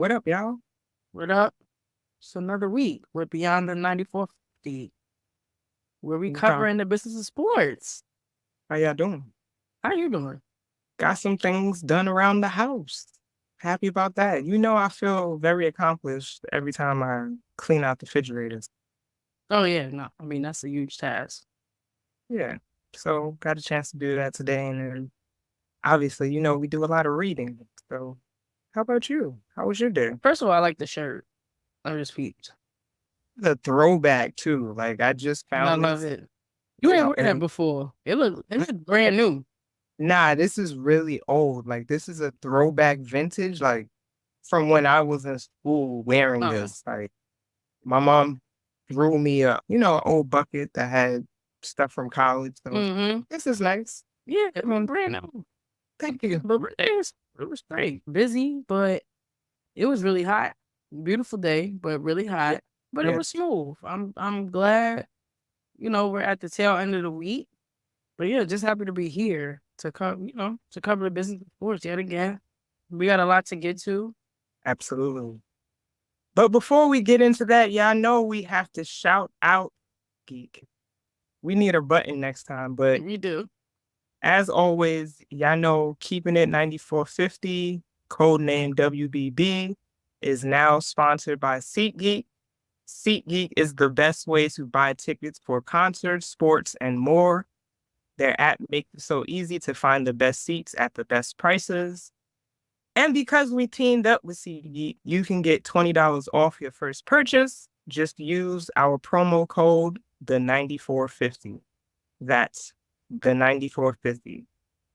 What up, y'all? What up? It's another week. We're beyond the 9450. We're Okay. recovering the business of sports. How y'all doing? How you doing? Got some things done around the house. Happy about that. I feel very accomplished every time I clean out the refrigerators. Oh yeah, no. I mean that's a huge task. Yeah. So got a chance to do that today. And then obviously, we do a lot of reading. So how about you? How was your day? First of all, I like the shirt. I just peeped. The throwback too. Like I just And I found love this, it. You you ain't know, wear that and before. It look brand new. nah, this is really old. Like this is a throwback vintage, like from when I was in school wearing Oh. this. Like my mom threw me an old bucket that had stuff from college. So Mm-hmm. this is nice. Yeah, it I look mean, brand new. thank you. But it was great. Busy, but it was really hot. Beautiful day, but really Yeah, hot. But it yeah, was smooth. I'm glad, we're at the tail end of the week. But yeah, just happy to be here to cover the business of sports yet again. We got a lot to get to. absolutely. But before we get into that, y'all know we have to shout out Geek. We need a button next time, but We do. as always, y'all know keeping it 9450, code name WBB, is now sponsored by SeatGeek. SeatGeek is the best way to buy tickets for concerts, sports, and more. Their app makes it so easy to find the best seats at the best prices. And because we teamed up with SeatGeek, you can get $20 off your first purchase. Just use our promo code, the9450. That's the9450.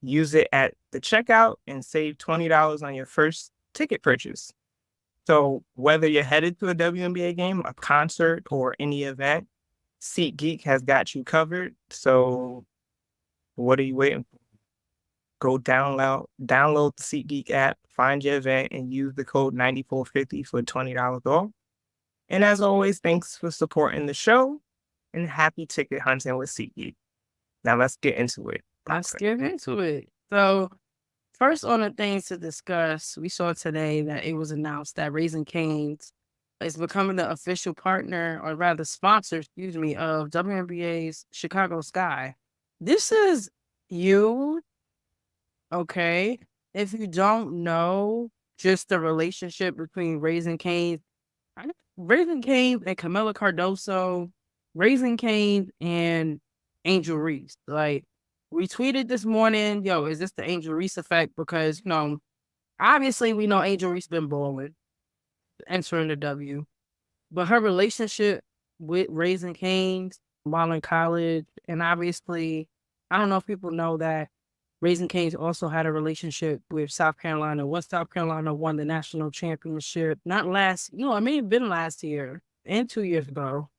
Use it at the checkout and save $20 on your first ticket purchase. So whether you're headed to a WNBA game, a concert, or any event, SeatGeek has got you covered. So what are you waiting for? Go download the SeatGeek app, find your event, and use the code 9450 for $20 off. And as always, thanks for supporting the show and happy ticket hunting with SeatGeek. Now let's get into it. Let's get into it. So, first on the things to discuss, we saw today that it was announced that Raising Cane's is becoming the official partner, or rather sponsor, excuse me, of WNBA's Chicago Sky. This is you, okay? If you don't know just the relationship between Raising Cane's, Raising Cane's and Camila Cardoso, Raising Cane's and Angel Reese. Like, we tweeted this morning, yo, is this the Angel Reese effect? Because, obviously we know Angel Reese been balling, entering the W. But her relationship with Raising Cane's while in college, and obviously, I don't know if people know that Raising Cane's also had a relationship with South Carolina. Once South Carolina won the national championship, not last, it may have been last year and 2 years ago.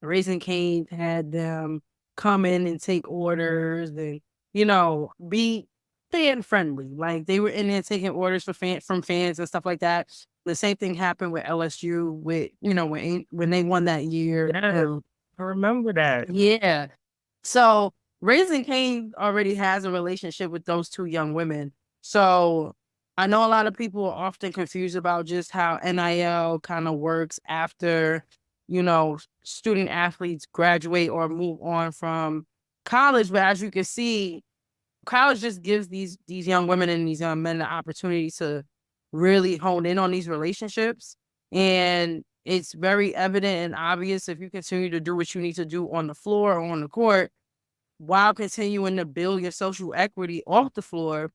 Raising Cane's had them come in and take orders and, be fan friendly. Like they were in there taking orders from fans and stuff like that. The same thing happened with LSU with, when they won that year. Yeah, I remember that. Yeah. So Raising Cane already has a relationship with those two young women. So I know a lot of people are often confused about just how NIL kind of works after, student athletes graduate or move on from college. But as you can see, college just gives these young women and these young men the opportunity to really hone in on these relationships. And it's very evident and obvious if you continue to do what you need to do on the floor or on the court while continuing to build your social equity off the floor,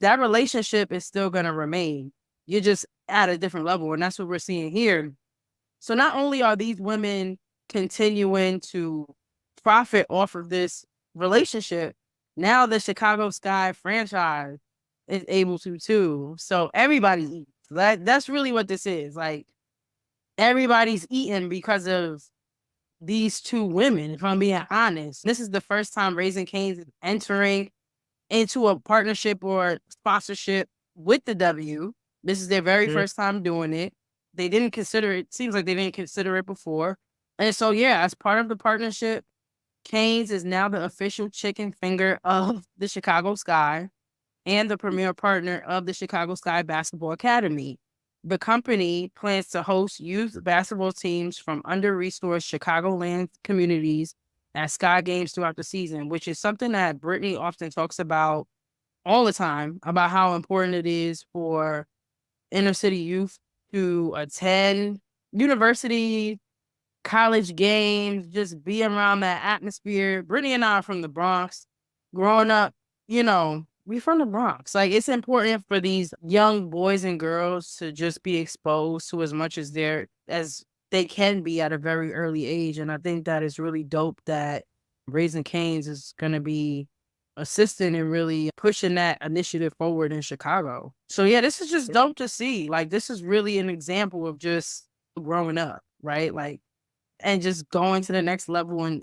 that relationship is still going to remain. You're just at a different level. And that's what we're seeing here. So not only are these women continuing to profit off of this relationship, now the Chicago Sky franchise is able to too. So everybody eats. That's really what this is. Like everybody's eating because of these two women, if I'm being honest. This is the first time Raising Cane's is entering into a partnership or sponsorship with the W. This is their very Mhm. first time doing it. They didn't consider it, seems like they didn't consider it before. And so, yeah, as part of the partnership, Cane's is now the official chicken finger of the Chicago Sky and the premier partner of the Chicago Sky Basketball Academy. The company plans to host youth basketball teams from under-resourced Chicagoland communities at Sky Games throughout the season, which is something that Brittany often talks about all the time, about how important it is for inner city youth to attend university, college games, just be around that atmosphere. Brittany and I are from the Bronx. Growing up, we from the Bronx. Like, it's important for these young boys and girls to just be exposed to as much as they can be at a very early age. And I think that is really dope that Raising Cane's is going to be assisting and really pushing that initiative forward in Chicago. So yeah, this is just dope to see. Like, this is really an example of just growing up, right? Like, and just going to the next level and,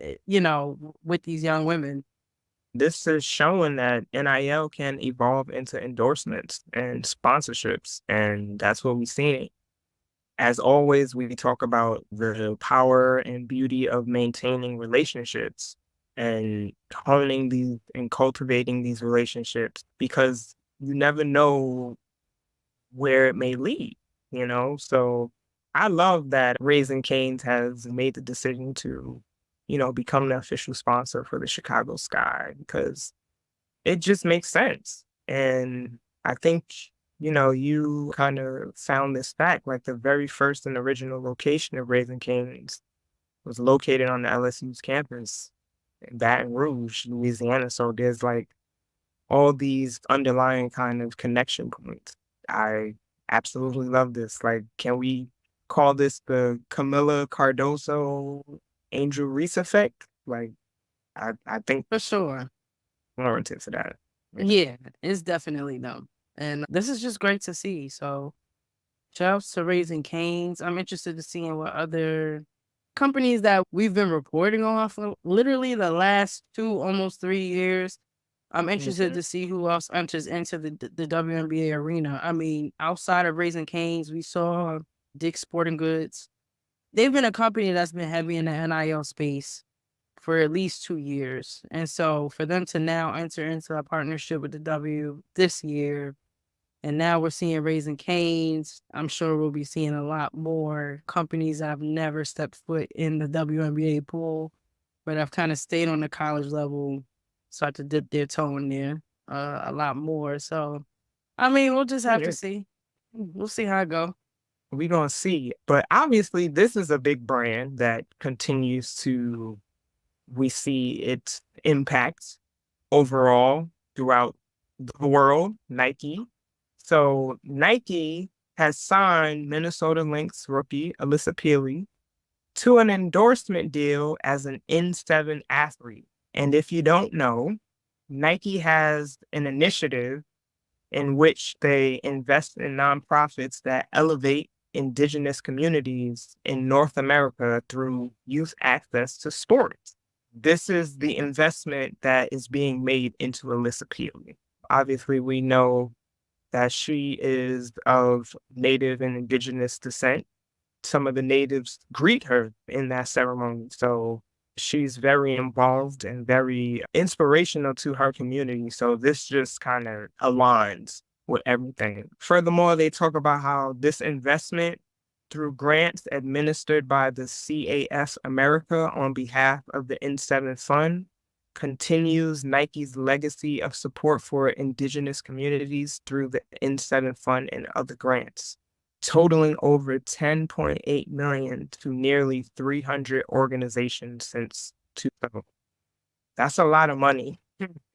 with these young women. This is showing that NIL can evolve into endorsements and sponsorships, and that's what we've seen. As always, we talk about the power and beauty of maintaining relationships and honing these and cultivating these relationships, because you never know where it may lead, you know? So I love that Raising Cane's has made the decision to, become the official sponsor for the Chicago Sky, because it just makes sense. And I think, you kind of found this fact, like the very first and original location of Raising Cane's was located on the LSU's campus in Baton Rouge, Louisiana. So there's like all these underlying kind of connection points. I absolutely love this. Like, can we call this the Camilla Cardoso Angel Reese effect? Like, I think For sure. warranted for that. Yeah, it's definitely them. And this is just great to see. So shout outs to Raising Cane's. I'm interested to seeing what other companies that we've been reporting on for literally the last 2, almost 3 years. I'm interested Mhm. to see who else enters into the WNBA arena. I mean, outside of Raising Cane's, we saw Dick's Sporting Goods. They've been a company that's been heavy in the NIL space for at least 2 years. And so for them to now enter into a partnership with the W this year, and now we're seeing Raising Cane's, I'm sure we'll be seeing a lot more companies that have never stepped foot in the WNBA pool, but have kind of stayed on the college level, start to dip their toe in there a lot more. So, I mean, we'll just have to Yeah, see. We'll see how it go. we gonna see. But obviously, this is a big brand that continues to we see its impact overall throughout the world, Nike. So Nike has signed Minnesota Lynx rookie Alissa Pili to an endorsement deal as an N7 athlete. And if you don't know, Nike has an initiative in which they invest in nonprofits that elevate indigenous communities in North America through youth access to sports. This is the investment that is being made into Alissa Pili. Obviously, we know that she is of Native and Indigenous descent. Some of the natives greet her in that ceremony. So she's very involved and very inspirational to her community. So this just kind of aligns with everything. Furthermore, they talk about how this investment through grants administered by the CAF America on behalf of the N7 Fund continues Nike's legacy of support for indigenous communities through the N7 Fund and other grants, totaling over 10.8 million to nearly 300 organizations since 2000. That's a lot of money.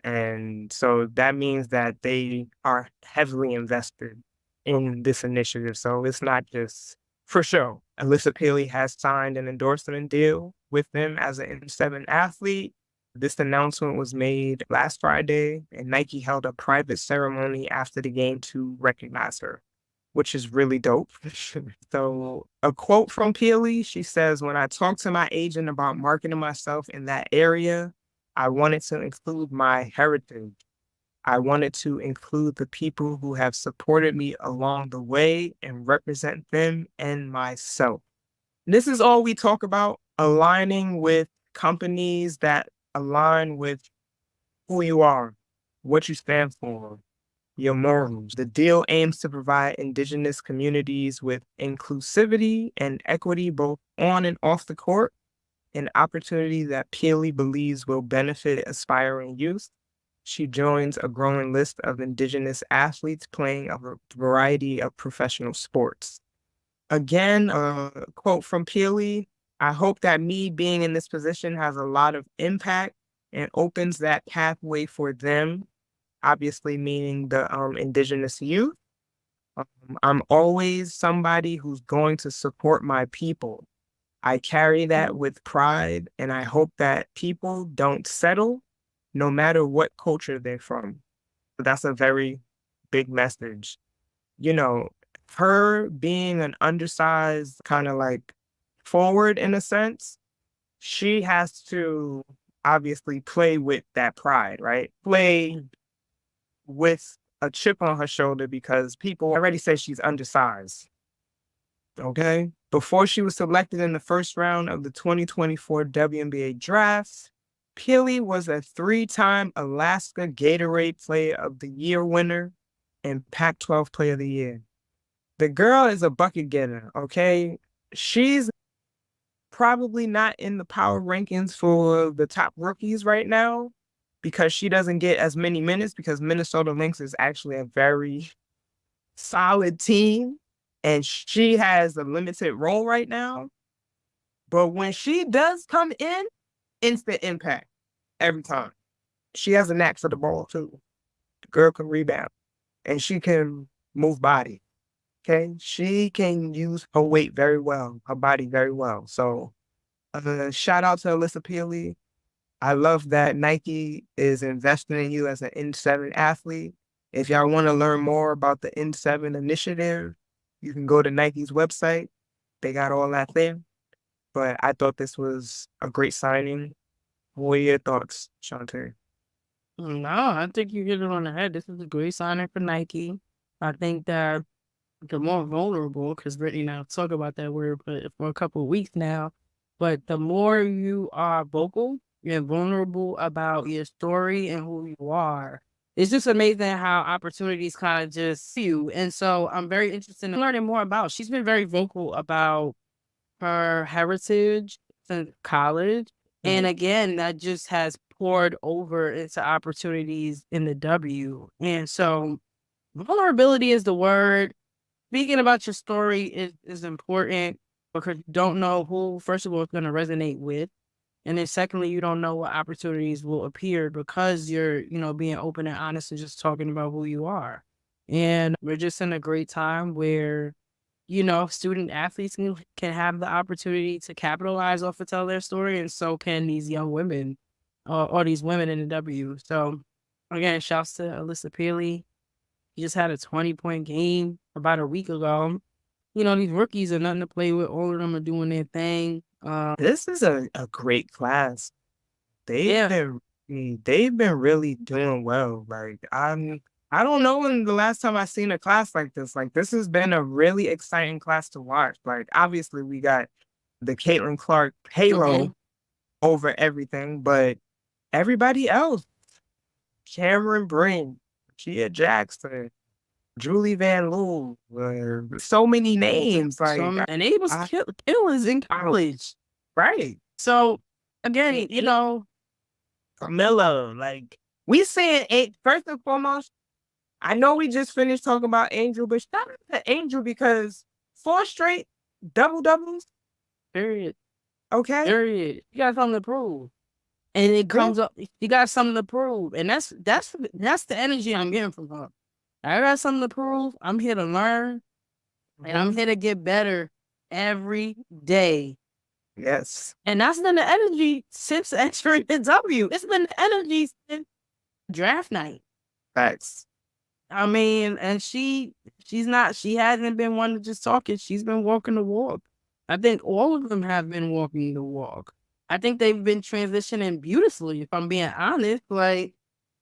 And so that means that they are heavily invested in this initiative. So it's not just for show. Alissa Pili has signed an endorsement deal with them as an N7 athlete. This announcement was made last Friday, and Nike held a private ceremony after the game to recognize her, which is really dope. So a quote from Pili, she says, "When I talked to my agent about marketing myself in that area, I wanted to include my heritage. I wanted to include the people who have supported me along the way and represent them and myself." This is all we talk about, aligning with companies that align with who you are, what you stand for, your morals. The deal aims to provide Indigenous communities with inclusivity and equity both on and off the court, an opportunity that Pili believes will benefit aspiring youth. She joins a growing list of Indigenous athletes playing a variety of professional sports. Again, a quote from Pili: I hope that me being in this position has a lot of impact and opens that pathway for them, obviously meaning the Indigenous youth. I'm always somebody who's going to support my people. I carry that with pride, and I hope that people don't settle no matter what culture they're from. That's a very big message. You know, her being an undersized kind of like forward in a sense, she has to obviously play with that pride, right? Play with a chip on her shoulder because people already say she's undersized. Okay. Before she was selected in the first round of the 2024 WNBA draft, Pili was a 3-time Alaska Gatorade Player of the Year winner and Pac-12 Player of the Year. The girl is a bucket getter, okay? She's probably not in the power rankings for the top rookies right now because she doesn't get as many minutes because Minnesota Lynx is actually a very solid team and she has a limited role right now. But when she does come in, instant impact every time. She has a knack for the ball too. The girl can rebound and she can move body. Okay. She can use her weight very well, her body very well. So shout out to Alissa Pili. I love that Nike is investing in you as an N7 athlete. If y'all want to learn more about the N7 initiative, you can go to Nike's website. They got all that there. But I thought this was a great signing. What are your thoughts, Shantae? No, I think you hit it on the head. This is a great signing for Nike. I think that the more vulnerable, because Brittany and I talk about that word for a couple of weeks now, but the more you are vocal and vulnerable about your story and who you are, it's just amazing how opportunities kind of just see you. And so I'm very interested in learning more about. She's been very vocal about her heritage since college. And again, that just has poured over into opportunities in the W. And so vulnerability is the word. Speaking about your story is important because you don't know who, first of all, it's going to resonate with. And then secondly, you don't know what opportunities will appear because you're, being open and honest and just talking about who you are. And we're just in a great time where, student athletes can have the opportunity to capitalize off and tell their story. And so can these young women or these women in the W. So again, shouts to Alissa Pili. He just had a 20-point game about a week ago. These rookies are nothing to play with. All of them are doing their thing. This is a great class. They've been really doing well. Like I don't know when the last time I seen a class like this. Like this has been a really exciting class to watch. Like obviously we got the Caitlin Clark halo over everything, but everybody else, Cameron Brink, Gia Jackson, Julie Van Loo, so many names. Like and they was killers in college. Right. So again, Camilla, like we saying it first and foremost. I know we just finished talking about Angel, but shout out to Angel because 4 straight double doubles. Period. Okay. Period. You got something to prove. And it comes up, you got something to prove. And that's the energy I'm getting from her. I got something to prove. I'm here to learn. And I'm here to get better every day. Yes. And that's been the energy since entering the W. It's been the energy since draft night. Facts. I mean, and she hasn't been one to just talk it. She's been walking the walk. I think all of them have been walking the walk. I think they've been transitioning beautifully, if I'm being honest. Like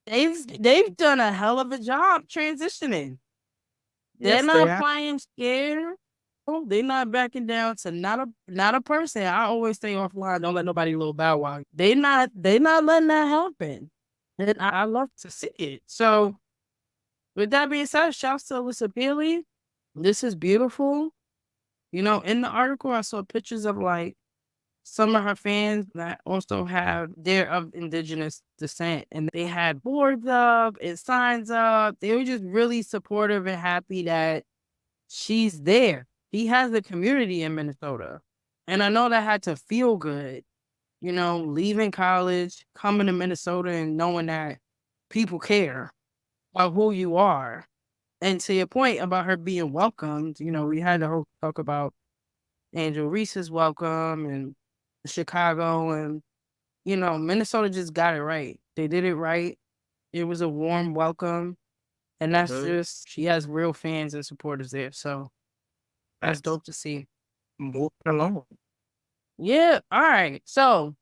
they've done a hell of a job transitioning. They're not playing scared. They're not backing down to not a person. I always stay offline. Don't let nobody little bow wow. They not letting that happen. And I love to see it. So With that being said, shouts to Alissa Pili. This is beautiful. You know, in the article, I saw pictures of like some of her fans that also have they're of indigenous descent, and they had boards up and signs up. They were just really supportive and happy that she's there. He has a community in Minnesota. And I know that had to feel good, you know, leaving college, coming to Minnesota and knowing that people care about who you are. And to your point about her being welcomed, you know, we had the whole talk about Angel Reese's welcome and Chicago, and, you know, Minnesota just got it right. They did it right. It was a warm welcome. And that's Mhm. just, she has real fans and supporters there. So that's That's dope to see. moving along. Yeah. All right. So,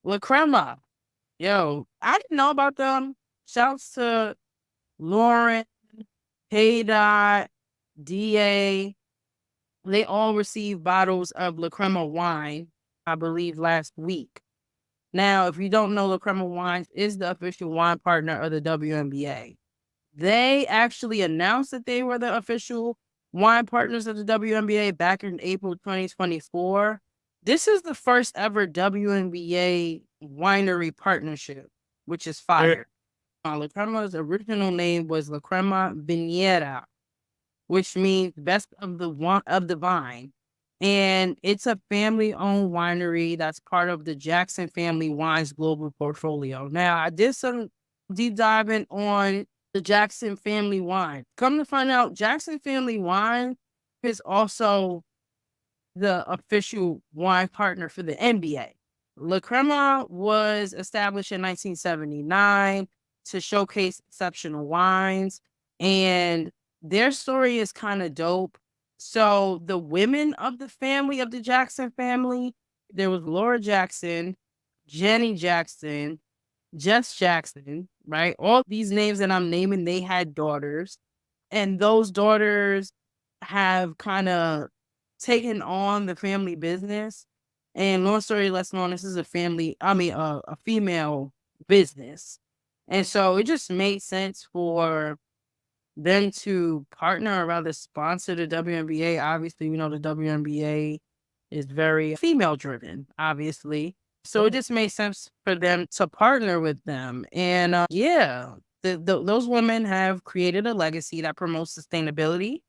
La Crema. Yo, I didn't know about them. Shouts to Lauren, Hey Dot, DA. They all received bottles of La Crema wine, I believe, last week. Now, if you don't know, La Crema Wines is the official wine partner of the WNBA. They actually announced that they were the official wine partners of the WNBA back in April 2024. This is the first ever WNBA winery partnership, which is Eh, fire. La Crema's original name was La Crema Viñera, which means best of the vine. And it's a family-owned winery that's part of the Jackson Family Wines global portfolio. Now, I did some deep diving on the Jackson Family Wine. Come to find out, Jackson Family Wine is also the official wine partner for the NBA. La Crema was established in 1979 to showcase exceptional wines, and their story is kind of dope. So the women of the family of the Jackson family, there was Laura Jackson, Jenny Jackson, Jess Jackson, right? All these names that I'm naming, they had daughters, and those daughters have kind of taken on the family business. And long story less known, this is a female business. And so it just made sense for them to partner or rather sponsor the WNBA. Obviously, we know the WNBA is very female driven, obviously. So it just made sense for them to partner with them. And yeah, those women have created a legacy that promotes sustainability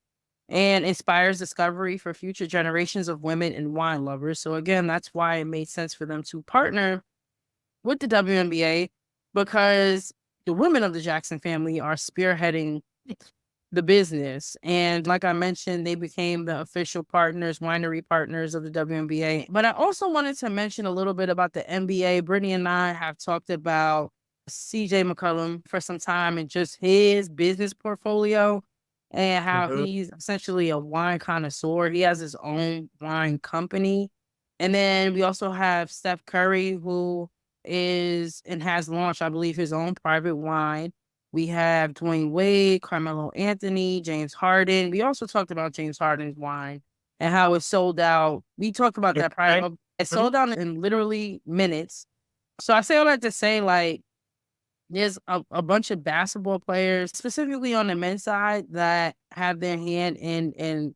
and inspires discovery for future generations of women and wine lovers. So again, that's why it made sense for them to partner with the WNBA, because the women of the Jackson family are spearheading the business. And like I mentioned, they became the official partners, winery partners of the WNBA. But I also wanted to mention a little bit about the NBA. Brittany and I have talked about CJ McCollum for some time and just his business portfolio and how mhm. he's essentially a wine connoisseur. He has his own wine company. And then we also have Steph Curry, who is and has launched, I believe, his own private wine. We have Dwayne Wade, Carmelo Anthony, James Harden. We also talked about James Harden's wine and how it sold out. We talked about that prior. Okay. It Mhm. sold out in literally minutes. So I say all that to say, like, there's a bunch of basketball players, specifically on the men's side, that have their hand in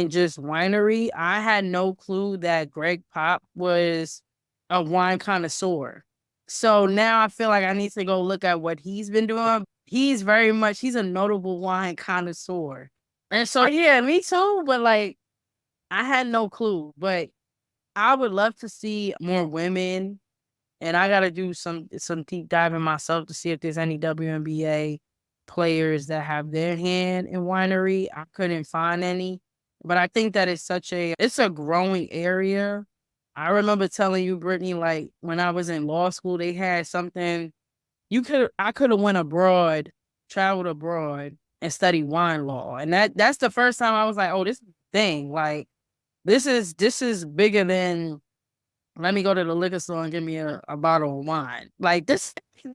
just winery. I had no clue that Greg Pop was a wine connoisseur. So now I feel like I need to go look at what he's been doing. He's a notable wine connoisseur. And so, yeah, me too. But like, I had no clue. But I would love to see more women. And I got to do some deep diving myself to see if there's any WNBA players that have their hand in winery. I couldn't find any, but I think that it's a growing area. I remember telling you, Brittany, like when I was in law school, they had something I could have went abroad, traveled abroad and studied wine law. And that's the first time I was like, oh, this is a thing. Like this is bigger than let me go to the liquor store and give me a bottle of wine. Like this is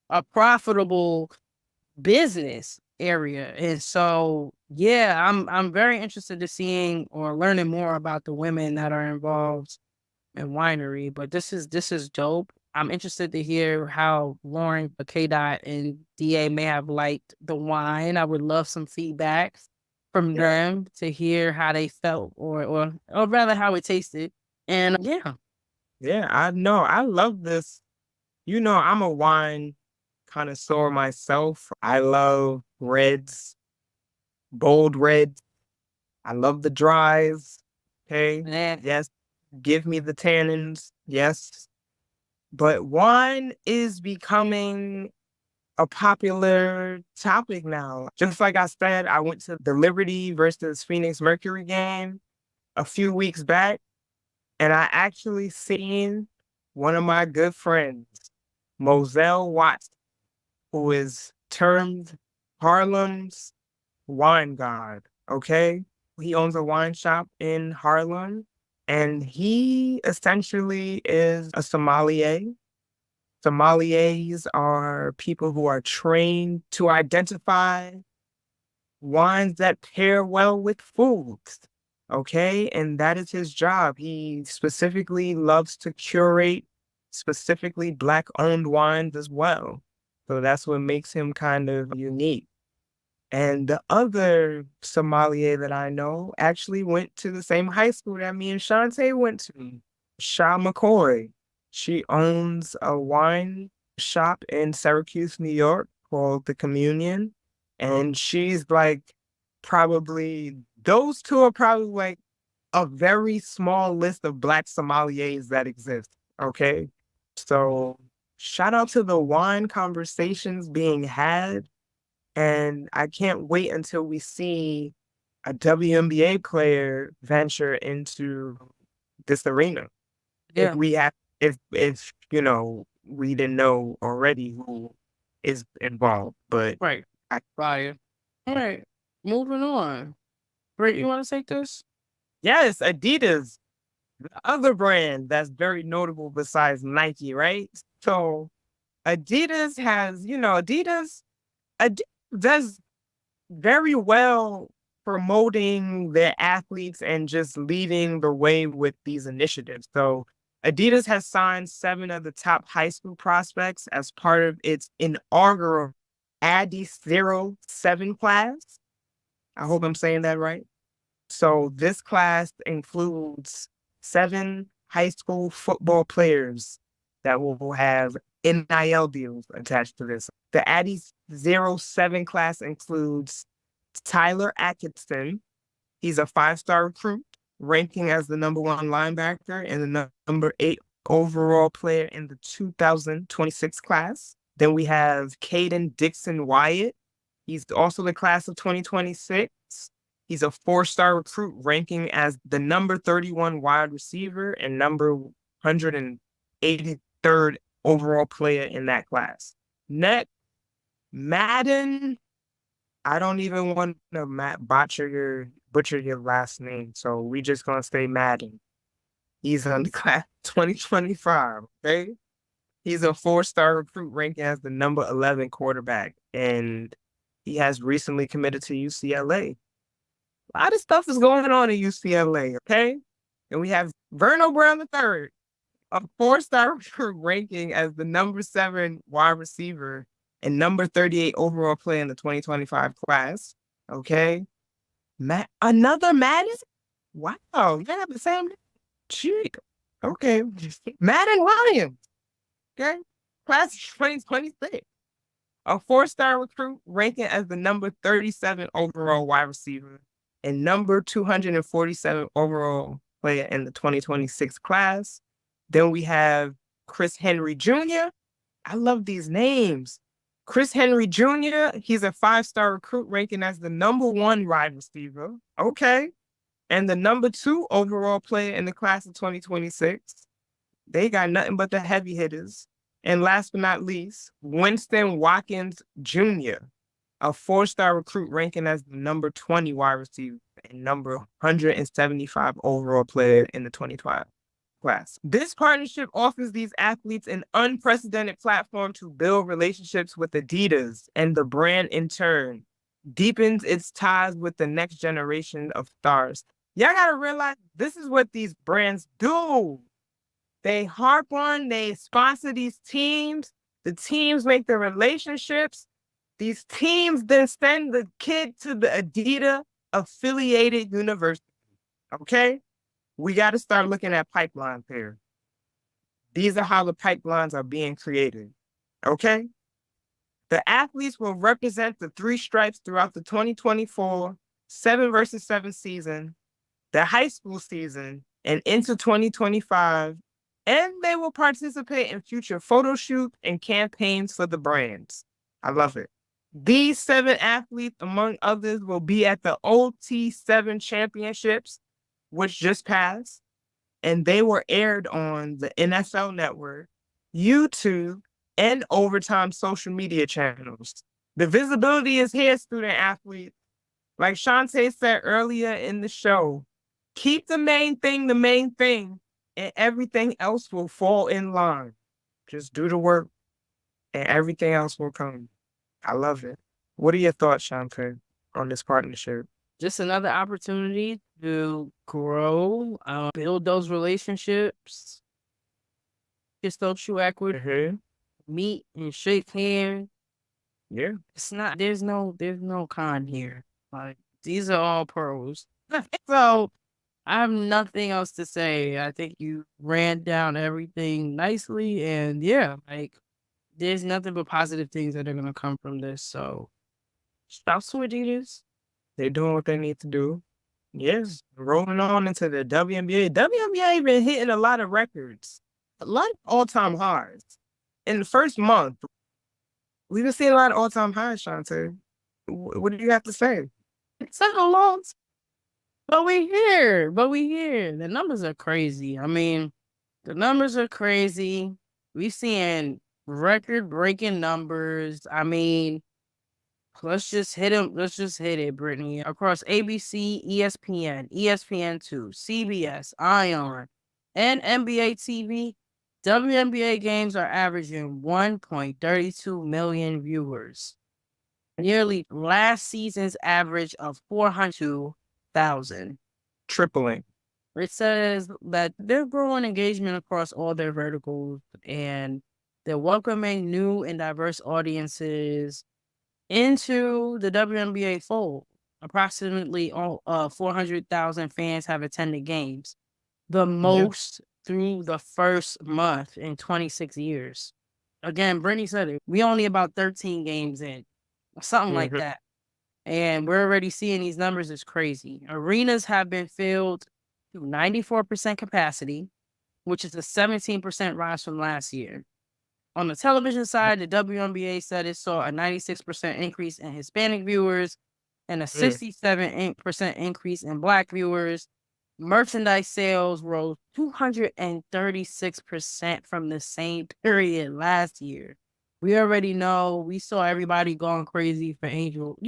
a profitable business area. And so, yeah, I'm very interested to seeing or learning more about the women that are involved in winery. But this is dope. I'm interested to hear how Lauren, K. Dot, and DA may have liked the wine. I would love some feedback from Yeah. them to hear how they felt, or rather how it tasted. And yeah, Yeah, I know. I love this. I'm a wine connoisseur myself. I love reds, bold reds. I love the dries. Okay. yeah, Yes. Give me the tannins. Yes. But wine is becoming a popular topic now. Just like I said, I went to the Liberty versus Phoenix Mercury game a few weeks back, and I actually seen one of my good friends, Moselle Watts, who is termed Harlem's wine god. Okay. He owns a wine shop in Harlem, and he essentially is a sommelier. Sommeliers are people who are trained to identify wines that pair well with foods. Okay. And that is his job. He specifically loves to curate specifically Black owned wines as well. So that's what makes him kind of unique. And the other sommelier that I know actually went to the same high school that me and Shantae went to, Sha McCoy. She owns a wine shop in Syracuse, New York called The Communion. And she's like, probably, those two are probably like a very small list of Black sommeliers that exist. Okay. So shout out to the wine conversations being had, and I can't wait until we see a WNBA player venture into this arena. If yeah, we have, if we didn't know already who is involved, but right, I, fire. All right, moving on. Great, you want to take this? yes, Adidas, the other brand that's very notable besides Nike, right? So Adidas has, Adidas does very well promoting their athletes and just leading the way with these initiatives. So Adidas has signed 7 of the top high school prospects as part of its inaugural Adi 07 class. I hope I'm saying that right. So this class includes 7 high school football players that will have NIL deals attached to this. The Adi 07 class includes Tyler Atkinson. He's a 5-star recruit, ranking as the number 1 linebacker and the number 8 overall player in the 2026 class. Then we have Caden Dixon Wyatt. He's also the class of 2026. He's a 4-star recruit, ranking as the number 31 wide receiver and number 183rd overall player in that class. Next, Madden. I don't even want to butcher your last name, so we just gonna say Madden. He's on the class 2025. Okay, he's a 4-star recruit, ranking as the number 11 quarterback, and he has recently committed to UCLA. A lot of stuff is going on at UCLA. Okay, and we have Verno Brown III, a 4-star recruit, ranking as the number 7 wide receiver and number 38 overall player in the 2025 class. Okay. Another Madden? Wow. You have the same. Gee. Okay. Madden Williams. Okay. Class of 2026. A 4-star recruit, ranking as the number 37 overall wide receiver and number 247 overall player in the 2026 class. Then we have Chris Henry Jr. I love these names. Chris Henry Jr., he's a 5-star recruit, ranking as the number 1 wide receiver. Okay. And the number 2 overall player in the class of 2026. They got nothing but the heavy hitters. And last but not least, Winston Watkins Jr., a 4-star recruit, ranking as the number 20 wide receiver and number 175 overall player in the 2025 class. This partnership offers these athletes an unprecedented platform to build relationships with Adidas, and the brand in turn deepens its ties with the next generation of stars. Y'all gotta realize this is what these brands do. They harp on, they sponsor these teams. The teams make the relationships. These teams then send the kid to the Adidas affiliated university. Okay? We got to start looking at pipelines here. These are how the pipelines are being created. Okay? The athletes will represent the three stripes throughout the 2024 7 versus 7 season, the high school season, and into 2025. And they will participate in future photo shoots and campaigns for the brands. I love it. These 7 athletes, among others, will be at the OT7 championships, which just passed, and they were aired on the NFL Network, YouTube, and Overtime social media channels. The visibility is here, student athletes. Like Shantae said earlier in the show, keep the main thing, and everything else will fall in line. Just do the work, and everything else will come. I love it. What are your thoughts, Shantae, on this partnership? Just another opportunity to grow, build those relationships, get social equity, Mm-hmm. meet and shake hands. Yeah. It's not, there's no con here. Like, these are all pros. So I have nothing else to say. I think you ran down everything nicely, and yeah, like, there's nothing but positive things that are gonna come from this. So shouts to Adidas. They're doing what they need to do. Yes. Rolling on into the WNBA. WNBA been hitting a lot of records, a lot of all-time highs. In the first month, we've been seeing a lot of all-time highs, Shantae. What do you have to say? It's not a long time, but we here. The numbers are crazy. I mean, the numbers are crazy. We seeing record-breaking numbers. I mean, let's just hit them. Let's just hit it, Brittany. Across ABC, ESPN, ESPN2, CBS, ION, and NBA TV, WNBA games are averaging 1.32 million viewers, nearly last season's average of 402,000. Tripling. It says that they're growing engagement across all their verticals, and they're welcoming new and diverse audiences into the WNBA fold. Approximately 400,000 fans have attended games, the most through the first month in 26 years. Again, Brittany said it. We only about 13 games in, something like that. And we're already seeing these numbers is crazy. Arenas have been filled to 94% capacity, which is a 17% rise from last year. On the television side, the WNBA said it saw a 96% increase in Hispanic viewers and a 67% increase in Black viewers. Merchandise sales rose 236% from the same period last year. We already know, we saw everybody going crazy for Angel,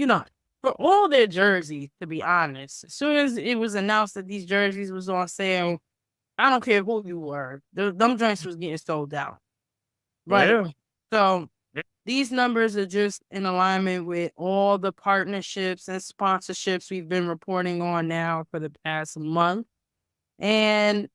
for all their jerseys, to be honest. As soon as it was announced that these jerseys was on sale, I don't care who you were, them joints was getting sold out. Right. Yeah. So these numbers are just in alignment with all the partnerships and sponsorships we've been reporting on now for the past month. And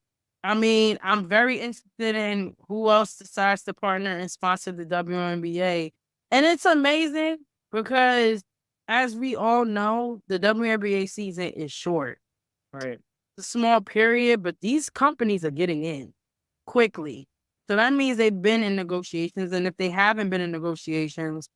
I mean, I'm very interested in who else decides to partner and sponsor the WNBA. And it's amazing because, as we all know, the WNBA season is short. Right. It's a small period, but these companies are getting in quickly. So that means they've been in negotiations, and if they haven't been in negotiations,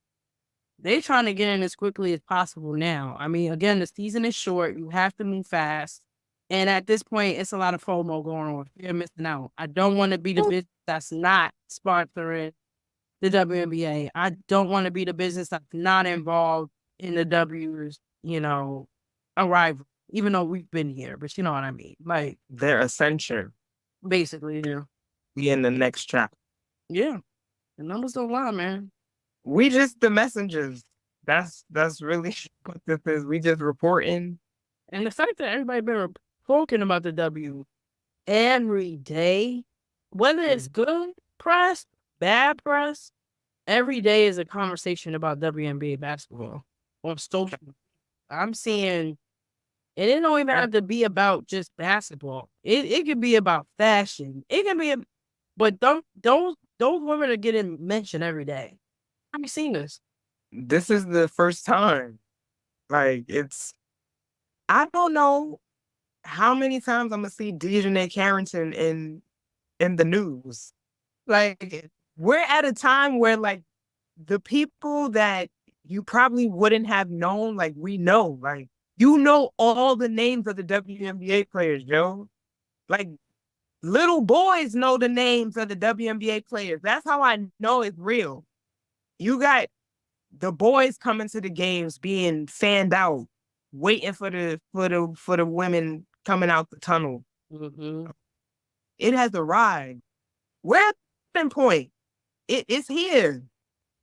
they're trying to get in as quickly as possible now. I mean, again, the season is short. You have to move fast. And at this point, it's a lot of FOMO going on. You're missing out. I don't want to be the business that's not sponsoring the WNBA. I don't want to be the business that's not involved in the W's, arrival, even though we've been here. But you know what I mean? Like, they're essential. Basically, We in the next chapter. Yeah. The numbers don't lie, man. We just the messengers. That's really what this is. We just reporting. And the fact that everybody been talking about the W every day, whether it's good press, bad press, every day is a conversation about WNBA basketball on social. I'm seeing, and it don't even have to be about just basketball. It could be about fashion. It can be But those women are getting mentioned every day. Have you seen this? This is the first time. Like I don't know how many times I'm gonna see Dejanay Carrington in the news. Like we're at a time where like the people that you probably wouldn't have known, like we know, like you know all the names of the WNBA players, Joe. Like little boys know the names of the WNBA players. That's how I know it's real. You got the boys coming to the games being fanned out, waiting for the women coming out the tunnel. Mm-hmm. It has arrived. We're at the point. It is here.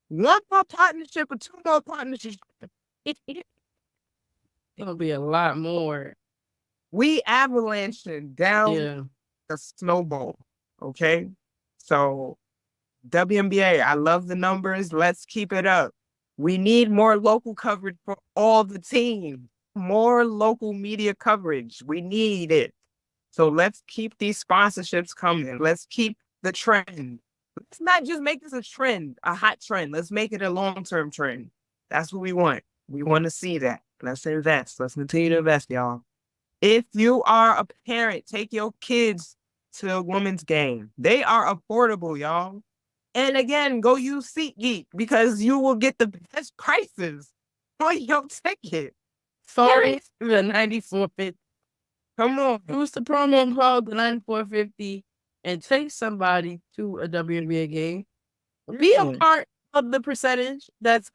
One more partnership or two more partnerships. It'll be a lot more. We avalanching down Yeah. the snowball. Okay. So WNBA, I love the numbers. Let's keep it up. We need more local coverage for all the teams, more local media coverage. We need it. So let's keep these sponsorships coming. Let's keep the trend. Let's not just make this a trend, a hot trend. Let's make it a long-term trend. That's what we want. We want to see that. Let's invest. Let's continue to invest, y'all. If you are a parent, take your kids to a women's game. They are affordable, y'all. And again, go use SeatGeek because you will get the best prices on your ticket. Sorry, the 9450. Come on. Use the promo code the 9450 and take somebody to a WNBA game. Be a part of the percentage that's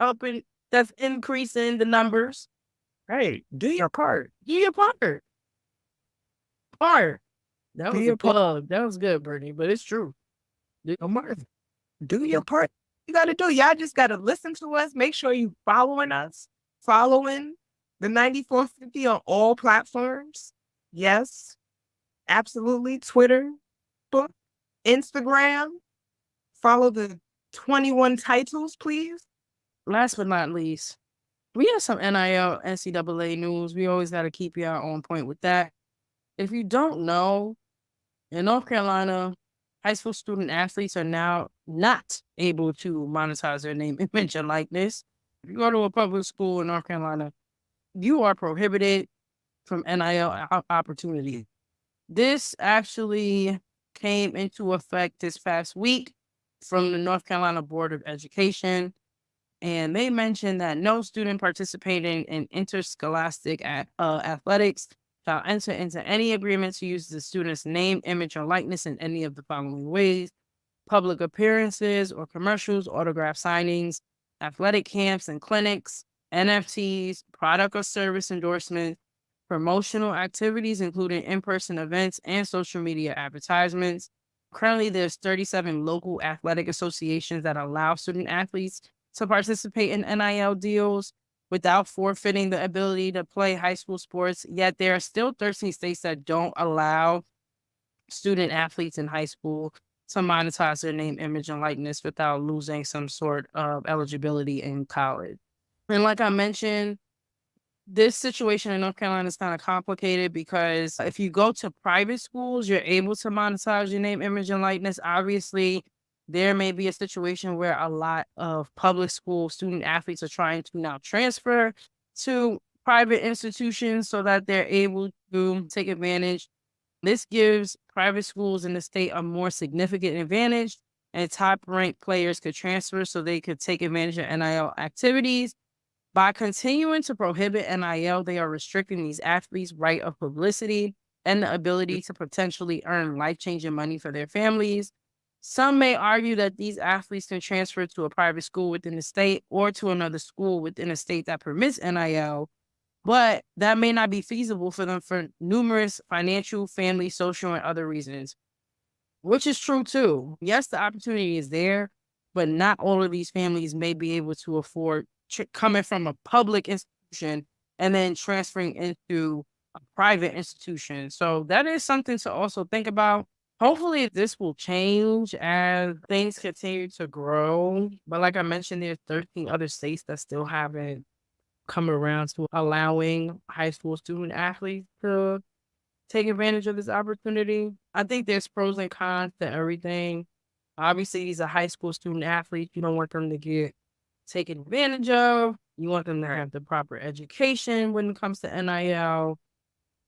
increasing the numbers. Hey, do your part. Do your part. That was a plug. That was good, Bernie, but it's true. Do your part. You got to do. Y'all just got to listen to us. Make sure you following us. Following the 9450 on all platforms. Yes, absolutely. Twitter, book, Instagram. Follow the 21 titles, please. Last but not least, we have some NIL, NCAA news. We always got to keep y'all on point with that. If you don't know, in North Carolina, high school student athletes are now not able to monetize their name, image, and likeness. If you go to a public school in North Carolina, you are prohibited from NIL opportunity. This actually came into effect this past week from the North Carolina Board of Education. And they mentioned that no student participating in interscholastic athletics shall enter into any agreement to use the student's name, image, or likeness in any of the following ways: public appearances or commercials, autograph signings, athletic camps and clinics, NFTs, product or service endorsements, promotional activities, including in-person events and social media advertisements. Currently, there's 37 local athletic associations that allow student athletes to participate in NIL deals without forfeiting the ability to play high school sports. Yet there are still 13 states that don't allow student athletes in high school to monetize their name, image, and likeness without losing some sort of eligibility in college. And like I mentioned, this situation in North Carolina is kind of complicated because if you go to private schools, you're able to monetize your name, image, and likeness. Obviously, there may be a situation where a lot of public school student athletes are trying to now transfer to private institutions so that they're able to take advantage. This gives private schools in the state a more significant advantage, and top-ranked players could transfer so they could take advantage of NIL activities. By continuing to prohibit NIL, they are restricting these athletes' right of publicity and the ability to potentially earn life-changing money for their families. Some may argue that these athletes can transfer to a private school within the state or to another school within a state that permits NIL, but that may not be feasible for them for numerous financial, family, social, and other reasons, which is true too. Yes, the opportunity is there, but not all of these families may be able to afford coming from a public institution and then transferring into a private institution. So that is something to also think about. Hopefully this will change as things continue to grow. But like I mentioned, there's 13 other states that still haven't come around to allowing high school student athletes to take advantage of this opportunity. I think there's pros and cons to everything. Obviously, these are high school student athletes. You don't want them to get taken advantage of. You want them to have the proper education when it comes to NIL.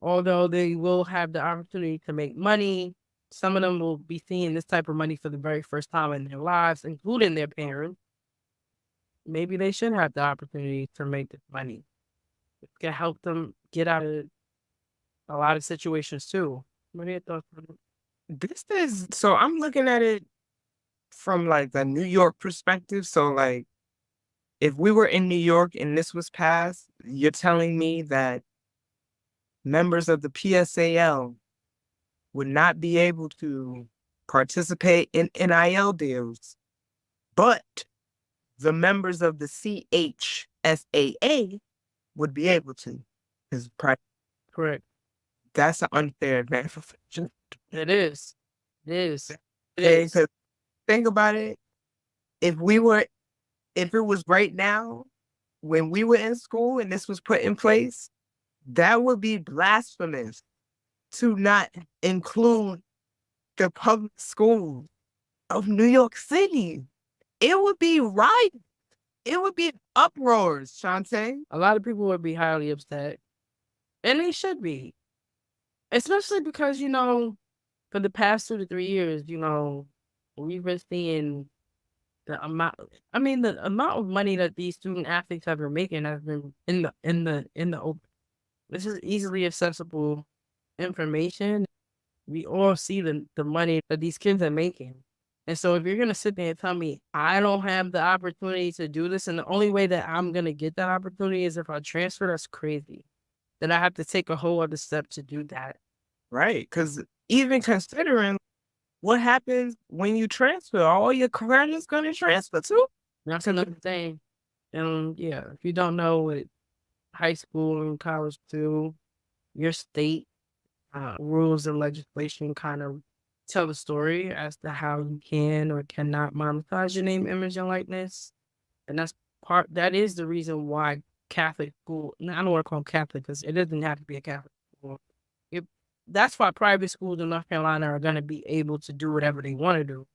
Although they will have the opportunity to make money, some of them will be seeing this type of money for the very first time in their lives, including their parents. Maybe they should have the opportunity to make this money. It can help them get out of a lot of situations too. What are your thoughts on it? This is so I'm looking at it from like the New York perspective. So like if we were in New York and this was passed, you're telling me that members of the PSAL would not be able to participate in NIL deals, but the members of the CHSAA would be able to. Correct. That's an unfair advantage. It is. It is. It Okay, is. 'cause think about it. If it was right now, when we were in school and this was put in place, that would be blasphemous to not include the public schools of New York City. It would be right. It would be uproars, Shantae. A lot of people would be highly upset. And they should be. Especially because, for the past 2 to 3 years, we've been seeing the amount of money that these student athletes have been making has been in the open. This is easily accessible information. We all see the money that these kids are making. And so if you're gonna sit there and tell me I don't have the opportunity to do this, and the only way that I'm gonna get that opportunity is if I transfer, that's crazy. Then I have to take a whole other step to do that. Right. Because even considering what happens when you transfer, all your credit's going to transfer too. That's another thing. And yeah, if you don't know what high school and college do, your state rules and legislation kind of tell the story as to how you can or cannot monetize your name, image, and likeness. And that is the reason why Catholic school, I don't want to call them Catholic because it doesn't have to be a Catholic school. That's why private schools in North Carolina are going to be able to do whatever they want to do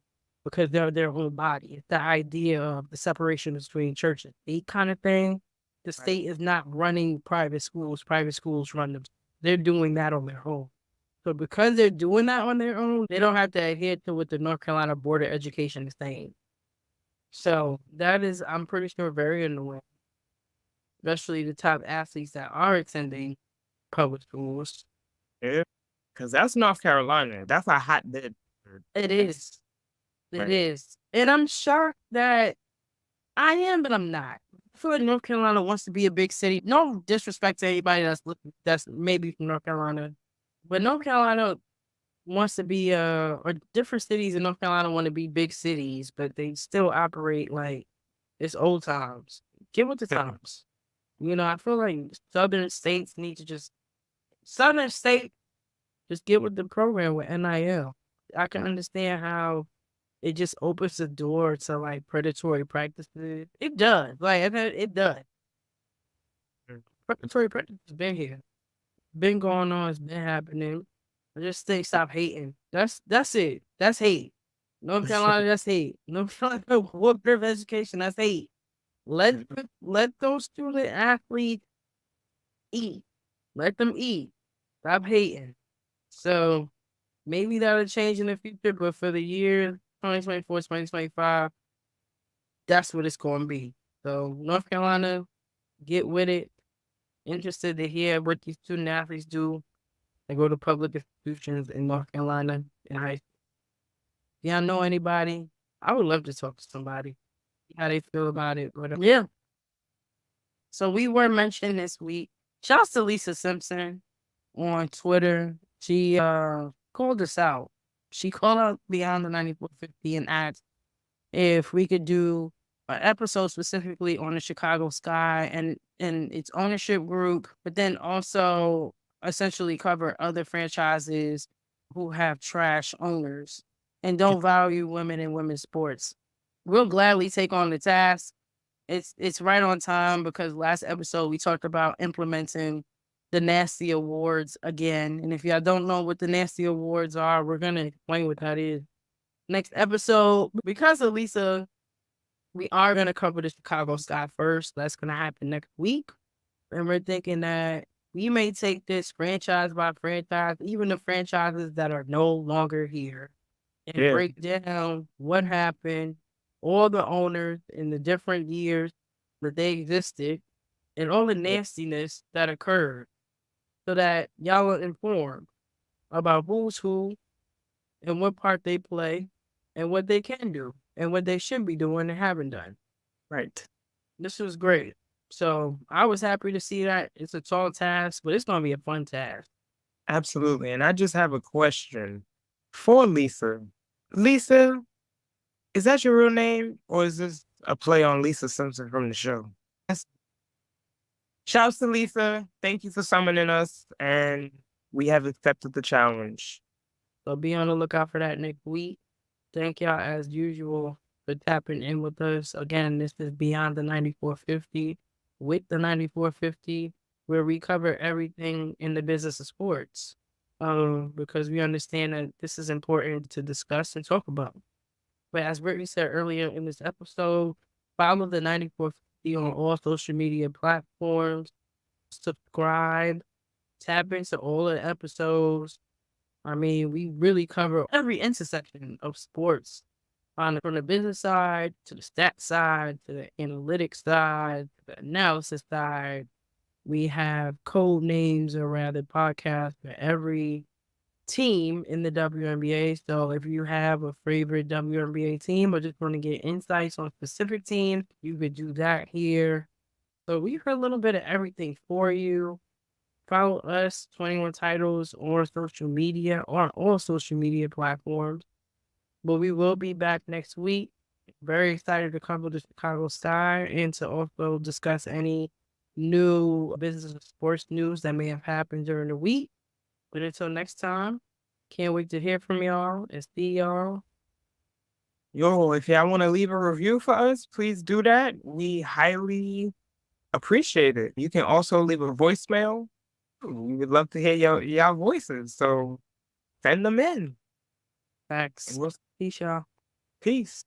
because they're their own body. It's the idea of the separation between church and state kind of thing. The state is not running private schools. Private schools run them. They're doing that on their own. So because they're doing that on their own, they don't have to adhere to what the North Carolina Board of Education is saying. So that is, I'm pretty sure, very annoying. Especially the top athletes that are attending public schools. Yeah. Because that's North Carolina. That's a hotbed. It is. It Right. is. And I'm shocked that I am, but I'm not. I feel like North Carolina wants to be a big city. No disrespect to anybody that's maybe from North Carolina. But North Carolina wants to be, or different cities in North Carolina want to be big cities, but they still operate like it's old times. Get with the times. I feel like southern states just get with the program with NIL. I can understand how it just opens the door to like predatory practices. It does. Like it does. Predatory practice has been here. Been going on, it's been happening. I just think stop hating. That's it. That's hate. North Carolina, that's hate. North Carolina, what of education, that's hate. Let those student athletes eat. Let them eat. Stop hating. So maybe that'll change in the future, but for the year 2024, 2025, that's what it's going to be. So North Carolina, get with it. Interested to hear what these student athletes do. They go to public institutions in North Carolina in high school. Yeah, I know anybody. I would love to talk to somebody, see how they feel about it. But yeah. So we were mentioned this week. Shouts to Lisa Simpson on Twitter. She called us out. She called out Beyond the 9450 and asked if we could do an episode specifically on the Chicago Sky and its ownership group, but then also essentially cover other franchises who have trash owners and don't value women in women's sports. We'll gladly take on the task. It's right on time because last episode we talked about implementing the Nasty Awards again. And if y'all don't know what the Nasty Awards are, we're going to explain what that is next episode. Because Alissa, we are going to cover the Chicago Sky first. That's going to happen next week. And we're thinking that we may take this franchise by franchise, even the franchises that are no longer here, and Yeah. break down what happened, all the owners in the different years that they existed, and all the nastiness that occurred, so that y'all are informed about who's who and what part they play and what they can do and what they should be doing and haven't done. Right. This was great. So I was happy to see that. It's a tall task, but it's going to be a fun task. Absolutely. And I just have a question for Lisa. Lisa, is that your real name or is this a play on Lisa Simpson from the show? Yes. Shouts to Lisa. Thank you for summoning us. And we have accepted the challenge. So be on the lookout for that next week. Thank y'all as usual for tapping in with us. Again, this is Beyond the 9450 with the 9450, where we cover everything in the business of sports. Because we understand that this is important to discuss and talk about. But as Brittany said earlier in this episode, follow the 9450 on all social media platforms. Subscribe. Tap into all the episodes. I mean, we really cover every intersection of sports, from the business side to the stat side to the analytics side, to the analysis side. We have code names around the podcast for every team in the WNBA. So if you have a favorite WNBA team or just want to get insights on specific teams, you could do that here. So we heard a little bit of everything for you. Follow us, 21 Titles, on social media, on all social media platforms. But we will be back next week. Very excited to cover the Chicago Sky and to also discuss any new business and sports news that may have happened during the week. But until next time, can't wait to hear from y'all and see y'all. Yo, if y'all want to leave a review for us, please do that. We highly appreciate it. You can also leave a voicemail. We would love to hear y'all voices. So send them in. Facts. And we'll Peace, y'all. peace.